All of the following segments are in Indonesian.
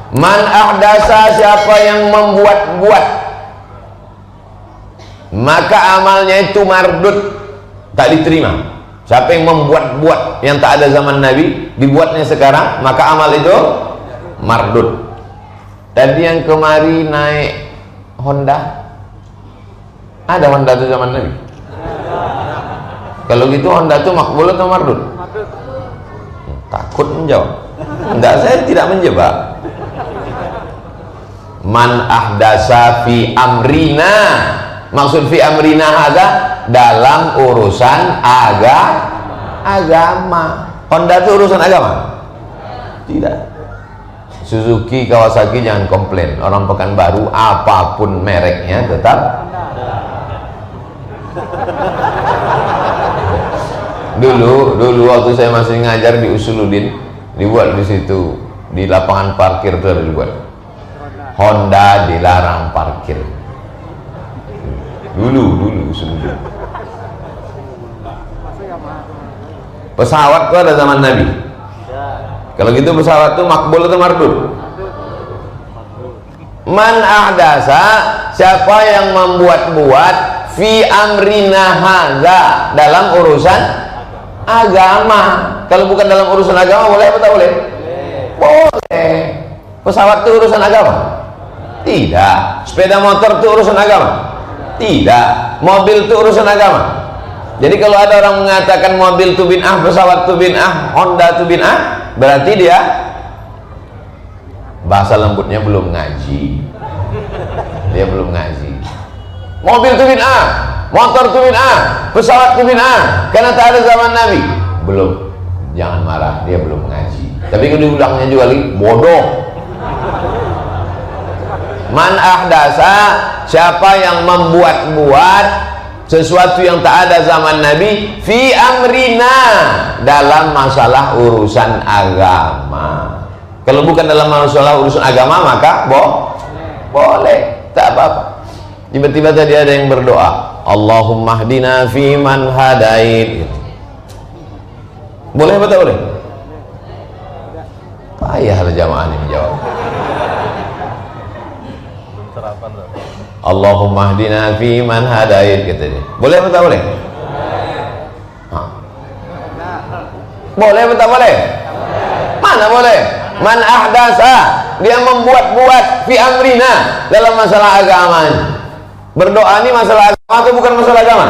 Man ahdasa, siapa yang membuat-buat, maka amalnya itu mardud, tak diterima. Siapa yang membuat-buat yang tak ada zaman Nabi, dibuatnya sekarang, maka amal itu mardud. Tadi yang kemari naik Honda, ada Honda itu zaman Nabi? Kalau gitu Honda itu makbul atau mardud? Takut menjawab. Enggak, saya tidak menjebak. Man ahdasa fi amrina, maksud fi amrina ada dalam urusan agama. Honda itu urusan agama? Tidak. Suzuki, Kawasaki jangan komplain, orang Pekanbaru apapun mereknya tetap. Dulu waktu saya masih ngajar di Usuluddin, dibuat di situ di lapangan parkir itu ada dibuat Honda dilarang parkir. Dulu Usuluddin. Pesawat itu ada zaman Nabi. Kalau gitu pesawat itu makbul atau mardud? Man ahdasa, siapa yang membuat-buat fi amrina hadza, dalam urusan agama. Kalau bukan dalam urusan agama boleh apa tak boleh? Boleh. Pesawat itu urusan agama? Tidak. Sepeda motor itu urusan agama? Tidak. Mobil itu urusan agama? Jadi kalau ada orang mengatakan mobil itu bid'ah, pesawat itu bid'ah, Honda itu bid'ah, berarti dia bahasa lembutnya belum ngaji. Dia belum ngaji. Mobil itu bid'ah, motor itu bid'ah, pesawat itu bid'ah, karena tak ada zaman Nabi. Belum. Jangan marah, dia belum ngaji. Tapi kalau diulangnya juga lagi, bodoh. Man ahdasa, siapa yang membuat-buat sesuatu yang tak ada zaman Nabi, fi amrina, dalam masalah urusan agama. Kalau bukan dalam masalah urusan agama maka boleh, tak apa-apa. Tiba-tiba tadi ada yang berdoa, Allahumma hdina fi man hadait. Boleh apa tak boleh? Payahlah jamaah ini menjawab. Allahumma hdina fi man hadait, kata dia. Boleh atau tak boleh? Boleh atau tak boleh? Mana boleh? Man ahdasa, dia membuat-buat fi amrina, dalam masalah agama. Berdoa ini masalah agama atau bukan masalah agama?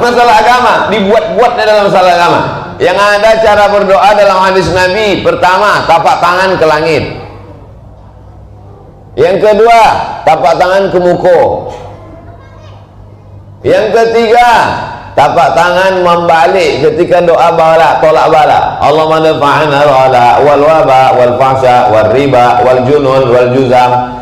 Masalah agama, dibuat-buatnya dalam masalah agama. Yang ada cara berdoa dalam hadis Nabi, pertama tapak tangan ke langit, yang kedua tapak tangan ke muka, yang ketiga tapak tangan membalik ketika doa bala, tolak bala. Allahumma dafa'na wala wal waba wal fahsya wal riba wal junun wal juzam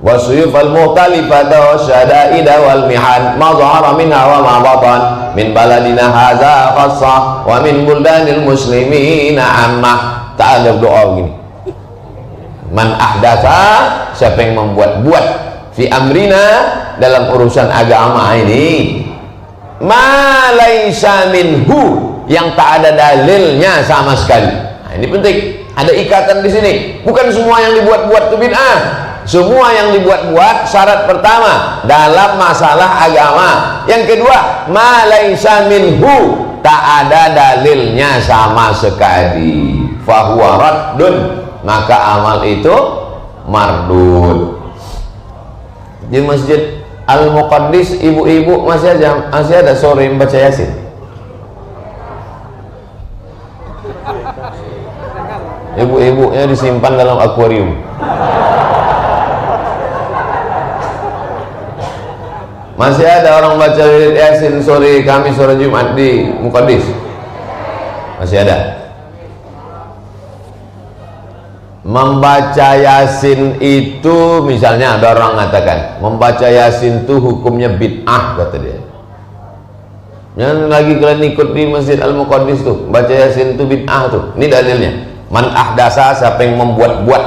wasuyuf al muhtalifata wasyadaida wal mihan ma zahara minha wa ma batan min baladina hadza khassah wa min buldanil muslimina ammah. Tak ada doa begini. Man ahdasa, siapa yang membuat-buat fi amrina, dalam urusan agama ini, ma laisa minhu, yang tak ada dalilnya sama sekali. Nah, ini penting, ada ikatan di sini. Bukan semua yang dibuat-buat itu bid'ah. Semua yang dibuat-buat, syarat pertama dalam masalah agama. Yang kedua, ma laisa minhu, tak ada dalilnya sama sekali. Fahuwa raddun, maka amal itu mardud. Di Masjid Al-Muqaddis, ibu-ibu masih ada sore membaca Yasin. Ibu-ibunya disimpan dalam akuarium. Masih ada orang baca Yasin sore Kamis, sore Jumat di Muqaddis? Masih ada. Membaca Yasin itu, misalnya ada orang mengatakan membaca Yasin itu hukumnya bid'ah, kata dia. Yang lagi kalian ikut di Masjid Al-Muqaddis tuh, baca Yasin itu bid'ah tuh. Ini dalilnya. Man ahdasa, siapa yang membuat-buat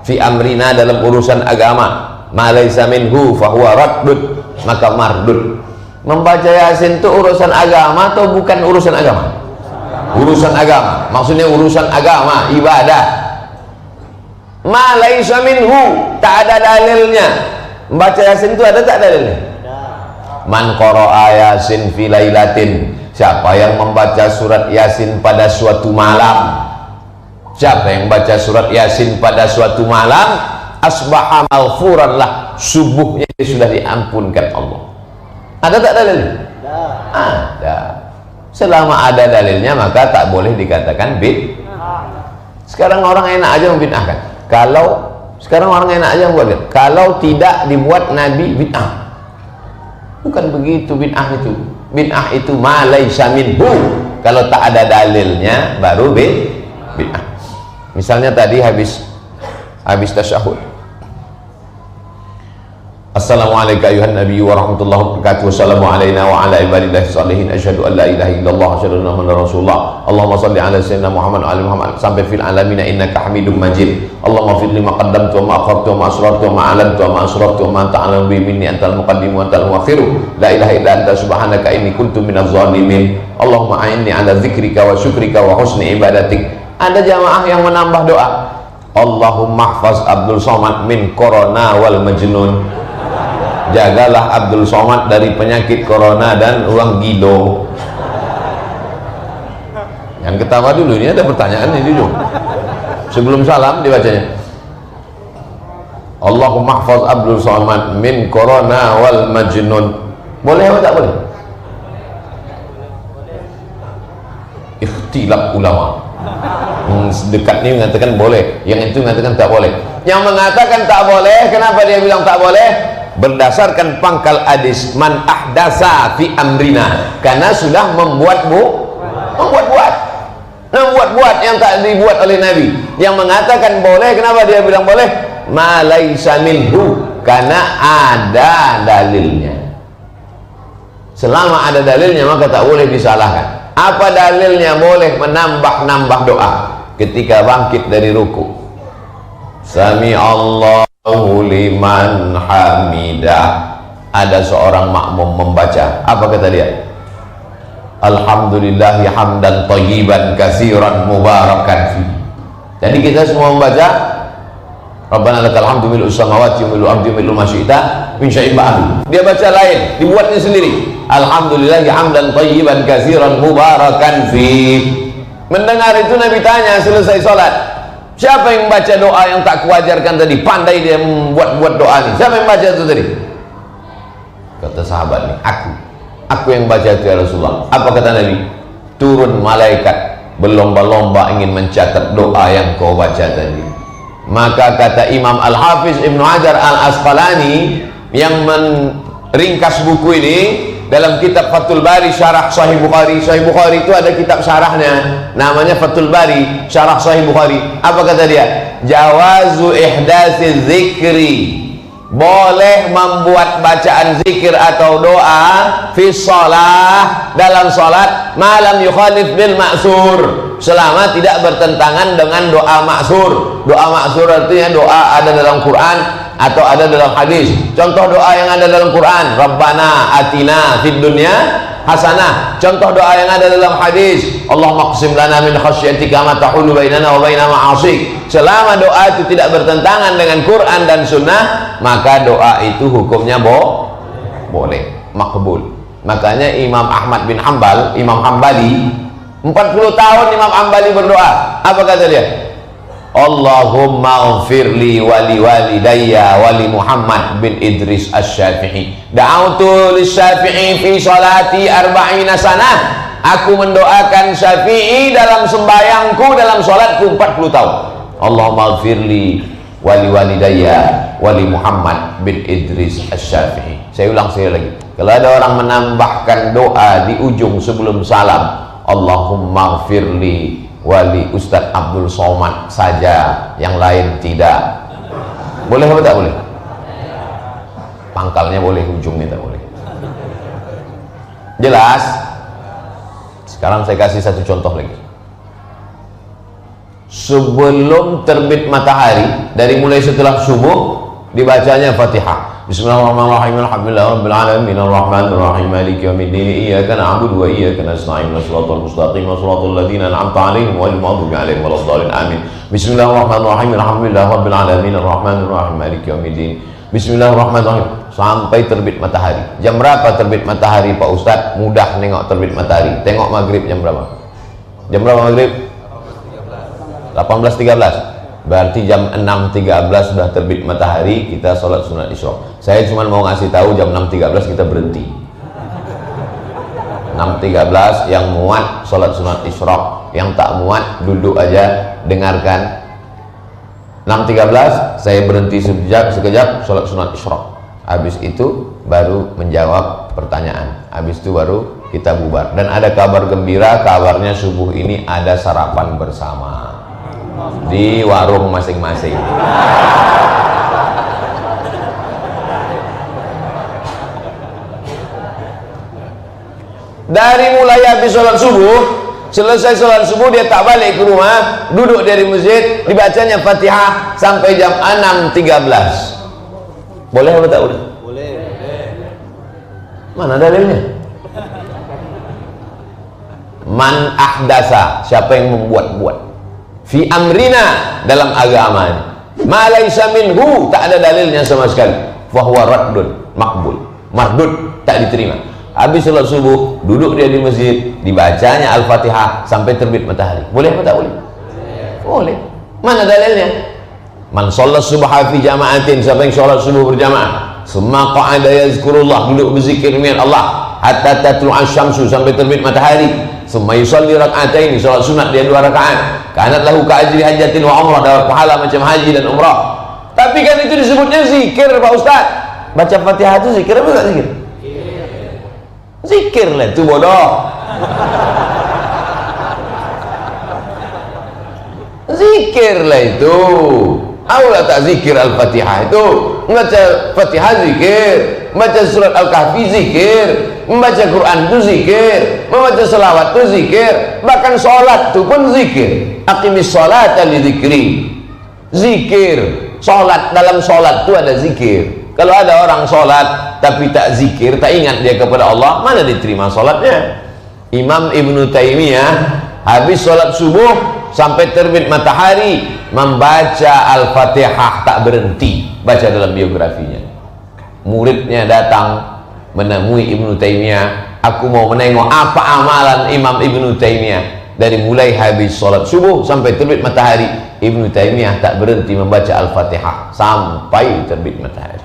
fi amrina, dalam urusan agama, ma laisa minhu fahuwa raddud, maka mardud. Membaca Yasin itu urusan agama atau bukan urusan agama? Urusan agama. Maksudnya urusan agama, ibadah. Ma laisa minhu, tak ada dalilnya. Membaca Yasin itu ada tak dalilnya? Man qara'a Yasin fi lailatin, siapa yang membaca surat Yasin pada suatu malam, siapa yang baca surat Yasin pada suatu malam, asbaha maghfuran lah, subuhnya sudah diampunkan Allah. Ada tak dalilnya? Ada. Selama ada dalilnya maka tak boleh dikatakan bid'ah. Sekarang orang enak aja membid'ahkan. Kalau sekarang orang enak aja membuat, kalau tidak dibuat Nabi bid'ah. Bukan begitu bid'ah itu. Bid'ah itu ma laisa minhu. Kalau tak ada dalilnya baru bid'ah. Misalnya tadi habis tasyahud, Assalamualaikum ayuhan nabi wa rahmatullahi wa barakatuh. Wassalamu alaina wa ala ibadillahi salihin. Asyhadu an la ilaha illallah wa asyhadu anna muhammadar rasulullah. Allahumma salli ala sayyidina Muhammad wa ala Muhammad sampai fil alamina innaka Hamidum Majid. Allahumma fir lima qaddamtu wa ma akhartu wa ma asrartu wa ma alantu wa ma asrartu wa ma anta alam bi minni antal muqaddim wa antal muakhiru. La ilaha illa anta subhanaka inni kuntu minaz zalimin. Allahumma a'inni ala dzikrika wa syukrika wa husni ibadatik. Ada jamaah yang menambah doa, Allahumma hfaz Abdul Somad min corona wal majnun. Jagalah Abdul Somad dari penyakit corona dan uang gido. Yang ketawa dulu, ini ada pertanyaan ini dulu. Sebelum salam dibacanya. Allahumma hfaz Abdul Somad min corona wal majnun. Boleh atau tak boleh? Ikhtilaf ulama. Dekat ini mengatakan boleh, yang itu mengatakan tak boleh. Yang mengatakan tak boleh, kenapa dia bilang tak boleh? Berdasarkan pangkal hadis man ahdasa fi amrina, karena sudah membuat yang tak dibuat oleh Nabi. Yang mengatakan boleh, kenapa dia bilang boleh? Ma laisa minhu, karena ada dalilnya. Selama ada dalilnya maka tak boleh disalahkan. Apa dalilnya? Boleh menambah doa ketika bangkit dari ruku. Sami Allahu liman hamidah. Ada seorang makmum membaca, apa kata dia? Alhamdulillahi hamdan thayyiban katsiran mubarakan fi. Jadi kita semua membaca Rabbana lakal hamdu mil'us samawati wa mil'u ardi wa mil'u ma syi'ta min syai'in ba'du. Dia baca lain, dibuatnya sendiri. Alhamdulillahi hamdan thayyiban katsiran mubarakan fi. Mendengar itu Nabi tanya selesai salat, siapa yang baca doa yang tak kuajarkan tadi? Pandai dia membuat doa ini. Siapa yang baca itu tadi? Kata sahabat ini, aku yang baca itu ya Rasulullah. Apa kata Nabi? Turun malaikat berlomba-lomba ingin mencatat doa yang kau baca tadi. Maka kata Imam Al-Hafiz Ibnu Hajar Al-Asqalani yang meringkas buku ini dalam kitab Fathul Bari syarah Sahih Bukhari. Sahih Bukhari itu ada kitab syarahnya namanya Fathul Bari syarah Sahih Bukhari. Apa kata dia? Jawazu ihdasi zikri, boleh membuat bacaan zikir atau doa fi shalah, dalam salat, malam yukhalif bil ma'sur, selama tidak bertentangan dengan doa ma'sur. Doa ma'sur artinya doa ada dalam Quran atau ada dalam hadis. Contoh doa yang ada dalam Quran, Rabbana atina fid dunya hasanah. Contoh doa yang ada dalam hadis, Allahumma qsim lana min khasyatika ma tahulu bainana wa baina ma'asik. Selama doa itu tidak bertentangan dengan Quran dan sunnah, maka doa itu hukumnya boleh, makbul. Makanya Imam Ahmad bin Hanbal, Imam Hambali, 40 tahun Imam Hambali berdoa. Apa kata dia? Allahumma ghfirli wali walidayya wali Muhammad bin Idris Asy-Syafi'i. Da'autu lis-Syafi'i fi salati arba'ina sanah. Aku mendoakan Syafi'i dalam sembayangku, dalam salatku 40 tahun. Allahumma ghfirli wali walidayya wali Muhammad bin Idris Asy-Syafi'i. Saya ulang sekali lagi. Kalau ada orang menambahkan doa di ujung sebelum salam, Allahumma ghfirli wali Ustadz Abdul Somad saja, yang lain tidak. Boleh atau tak boleh? Pangkalnya boleh, ujungnya tak boleh. Jelas? Sekarang saya kasih satu contoh lagi. Sebelum terbit matahari, dari mulai setelah subuh dibacanya Fatihah. Bismillahirrahmanirrahim. Alhamdulillahirabbil alamin arrahmanir rahim maliki yaumiddin iyyaka na'budu wa iyyaka nasta'in shiratal mustaqim shiratal ladzina an'amta 'alaihim ghairil maghdubi 'alaihim waladdallin amin. Bismillahirrahmanirrahim. Alhamdulillahirabbil alamin arrahmanir rahim maliki yaumiddin. Bismillahirrahmanirrahim sampai terbit matahari. Jam berapa terbit matahari Pak Ustadz? Mudah nengok terbit matahari. Tengok maghrib jam berapa? Jam berapa maghrib? 18.13. Berarti jam 6.13 sudah terbit matahari, kita sholat sunat isyraq. Saya cuma mau ngasih tahu jam 6.13 kita berhenti. 6.13 yang muat sholat sunat isyraq, yang tak muat duduk aja dengarkan. 6.13 saya berhenti sekejap sholat sunat isyraq. Habis itu baru menjawab pertanyaan. Habis itu baru kita bubar. Dan ada kabar gembira, kabarnya subuh ini ada sarapan bersama di warung masing-masing. Dari mulai habis sholat subuh, selesai sholat subuh dia tak balik ke rumah, duduk dari masjid, dibacanya Fatihah sampai jam 6.13. Boleh atau tak boleh? Boleh. Mana dalilnya? Man ahdasa, siapa yang membuat-buat fi amrina, dalam agama ini, ma laisa minhu, tak ada dalilnya sama sekali, fahuwa raddun makbul, mardud, tak diterima. Habis sholat subuh duduk dia di masjid, dibacanya Al-Fatihah sampai terbit matahari. Boleh atau tak boleh? Boleh. Mana dalilnya? Man sholat subha fi jama'atin, siapa yang sholat subuh berjamaah, summa qa'ada yazkurullah, duduk berzikir dengan Allah hatta tatlu'a syamsu, sampai terbit matahari, summa yusalli rak'ataini, sholat sunat dia 2 rakaat, kanat lahu ka'ajri hajatin wa umrah, dapat pahala macam haji dan umrah. Tapi kan itu disebutnya zikir Pak Ustaz. Baca Fatihah itu zikir apa enggak zikir? Zikir lah itu bodoh. Zikir lah itu. Aulah tak zikir Al-Fatihah itu. Membaca Fatihah zikir, membaca surat Al-Kahfi zikir, membaca Quran itu zikir, membaca selawat itu zikir, bahkan sholat itu pun zikir. Aqimis sholata li dzikri. Zikir, sholat, dalam sholat itu ada zikir. Kalau ada orang sholat tapi tak zikir, tak ingat dia kepada Allah, mana diterima sholatnya? Imam Ibnu Taimiyah habis sholat subuh sampai terbit matahari membaca Al-Fatihah tak berhenti. Baca dalam biografinya, muridnya datang menemui Ibnu Taimiyah, aku mau menengok apa amalan Imam Ibnu Taimiyah dari mulai habis sholat subuh sampai terbit matahari. Ibnu Taimiyah tak berhenti membaca Al-Fatihah sampai terbit matahari.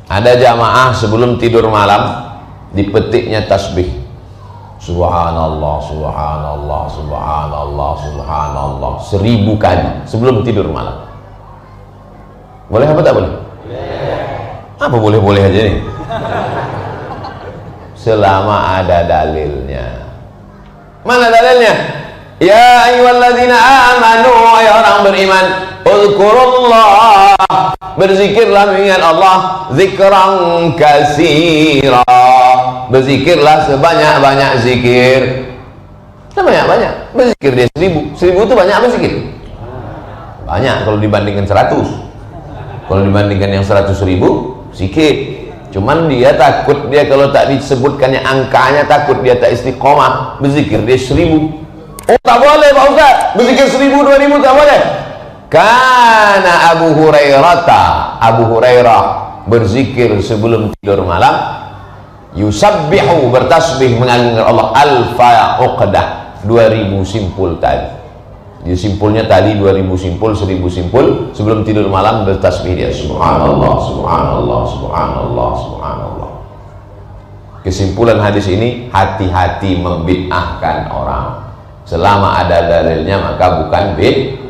Ada jamaah sebelum tidur malam dipetiknya tasbih, subhanallah, subhanallah, subhanallah, subhanallah 1000 kali sebelum tidur malam. Boleh apa tak boleh? Apa boleh-boleh aja nih? Selama ada dalilnya. Mana dalilnya? Ya ayyuhalladzina amanu, ya orang beriman, uzkurullah, berzikirlah mengingat Allah, zikran katsira, berzikirlah sebanyak-banyak zikir. Sebanyak-banyak, berzikir dia 1000. 1000 itu banyak apa zikir? Banyak kalau dibandingkan 100. Kalau dibandingkan yang 100.000 sikit. Cuman dia takut, dia kalau tak disebutkannya angkanya, takut dia tak istiqomah. Berzikir dia 1000. Oh tak boleh Pak Ustaz, berzikir 1000, 2000 tak boleh. Karena Abu Hurairah berzikir sebelum tidur malam, yusabbihu, bertasbih mengagungkan Allah, alfa uqdah, 2000 simpul tali. Dia simpulnya tali 2000 simpul, 1000 simpul, sebelum tidur malam bertasbih dia subhanallah, subhanallah, subhanallah, subhanallah. Kesimpulan hadis ini, hati-hati membid'ahkan orang. Selama ada dalilnya maka bukan bid'ah.